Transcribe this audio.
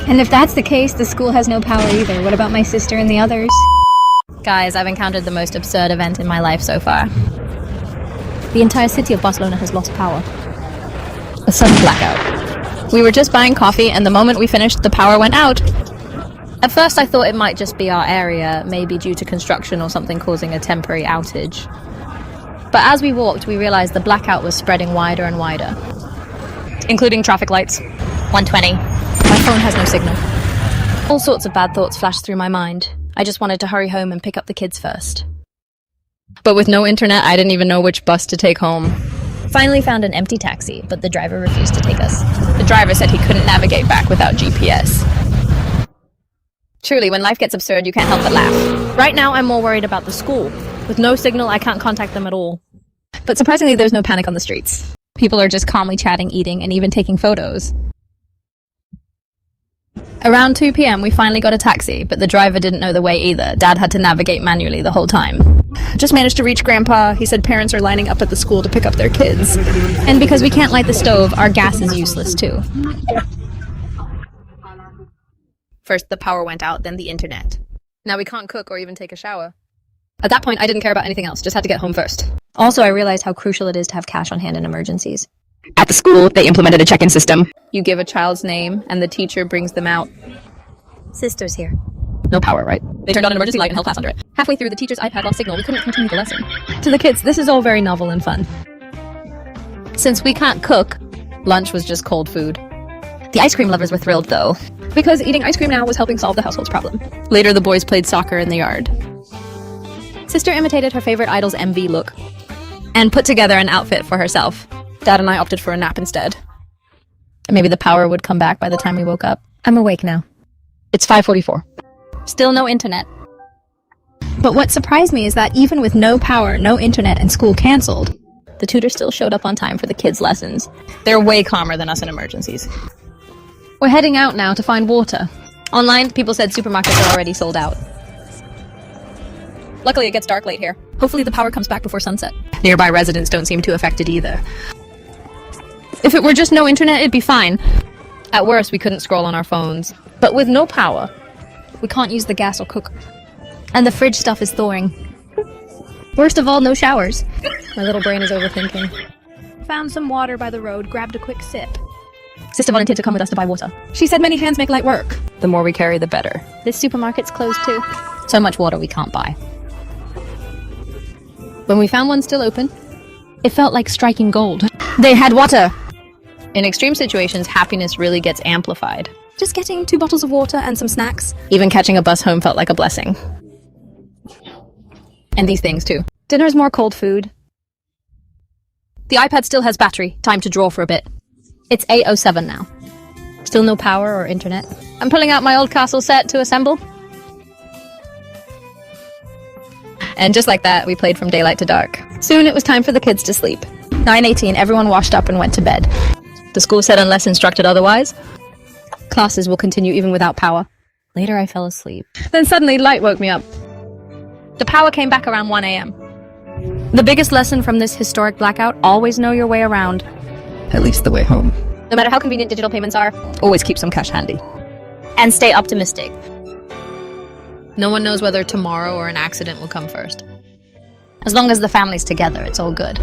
And if that's the case, the school has no power either. What about my sister and the others? Guys, I've encountered the most absurd event in my life so far. The entire city of Barcelona has lost power. A sudden blackout. We were just buying coffee, and the moment we finished, the power went out. At first, I thought it might just be our area, maybe due to construction or something causing a temporary outage. But as we walked, we realized the blackout was spreading wider and wider. Including traffic lights. 120. My phone has no signal. All sorts of bad thoughts flashed through my mind. I just wanted to hurry home and pick up the kids first. But with no internet, I didn't even know which bus to take home. Finally found an empty taxi, but the driver refused to take us. The driver said he couldn't navigate back without GPS. Truly, when life gets absurd, you can't help but laugh. Right now, I'm more worried about the school. With no signal, I can't contact them at all. But surprisingly, there's no panic on the streets. People are just calmly chatting, eating, and even taking photos. Around 2 p.m, we finally got a taxi, but the driver didn't know the way either. Dad had to navigate manually the whole time. Just managed to reach Grandpa. He said parents are lining up at the school to pick up their kids. And because we can't light the stove, our gas is useless too. First the power went out, then the internet. Now we can't cook or even take a shower. At that point, I didn't care about anything else, just had to get home first. Also, I realized how crucial it is to have cash on hand in emergencies. At the school, they implemented a check-in system. You give a child's name, and the teacher brings them out. Sister's here. No power, right? They turned on an emergency light and held class under it. Halfway through, the teacher's iPad lost signal. We couldn't continue the lesson. To the kids, this is all very novel and fun. Since we can't cook, lunch was just cold food. The ice cream lovers were thrilled, though, Because eating ice cream now was helping solve the household's problem. later the boys played soccer in the yard. Sister imitated her favorite idol's MV look and put together an outfit for herself. Dad and I opted for a nap instead. Maybe the power would come back by the time we woke up. I'm awake now. It's 5:44. Still no internet. But what surprised me is that even with no power, no internet, and school cancelled, The tutor still showed up on time for the kids' lessons. They're way calmer than us in emergencies. We're heading out now to find water. Online, people said supermarkets are already sold out. Luckily, it gets dark late here. Hopefully the power comes back before sunset. Nearby residents don't seem too affected either. If it were just no internet, it'd be fine. At worst, we couldn't scroll on our phones. But with no power, we can't use the gas or cook. And the fridge stuff is thawing. Worst of all, no showers. My little brain is overthinking. Found some water by the road, grabbed a quick sip. Sister volunteered to come with us to buy water. She said many hands make light work. The more we carry, the better. This supermarket's closed too. So much water we can't buy. When we found one still open, it felt like striking gold. They had water! In extreme situations, happiness really gets amplified. Just getting 2 bottles of water and some snacks. Even catching a bus home felt like a blessing. And these things too. Dinner's more cold food. The iPad still has battery. Time to draw for a bit. It's 8:07 now. Still no power or internet. I'm pulling out my old castle set to assemble. And just like that, we played from daylight to dark. Soon it was time for the kids to sleep. 9:18, everyone washed up and went to bed. The school said unless instructed otherwise, classes will continue even without power. Later I fell asleep. Then suddenly light woke me up. The power came back around 1 a.m. The biggest lesson from this historic blackout, always know your way around. At least the way home. No matter how convenient digital payments are, Always keep some cash handy. and stay optimistic. No one knows whether tomorrow or an accident will come first. As long as the family's together, it's all good.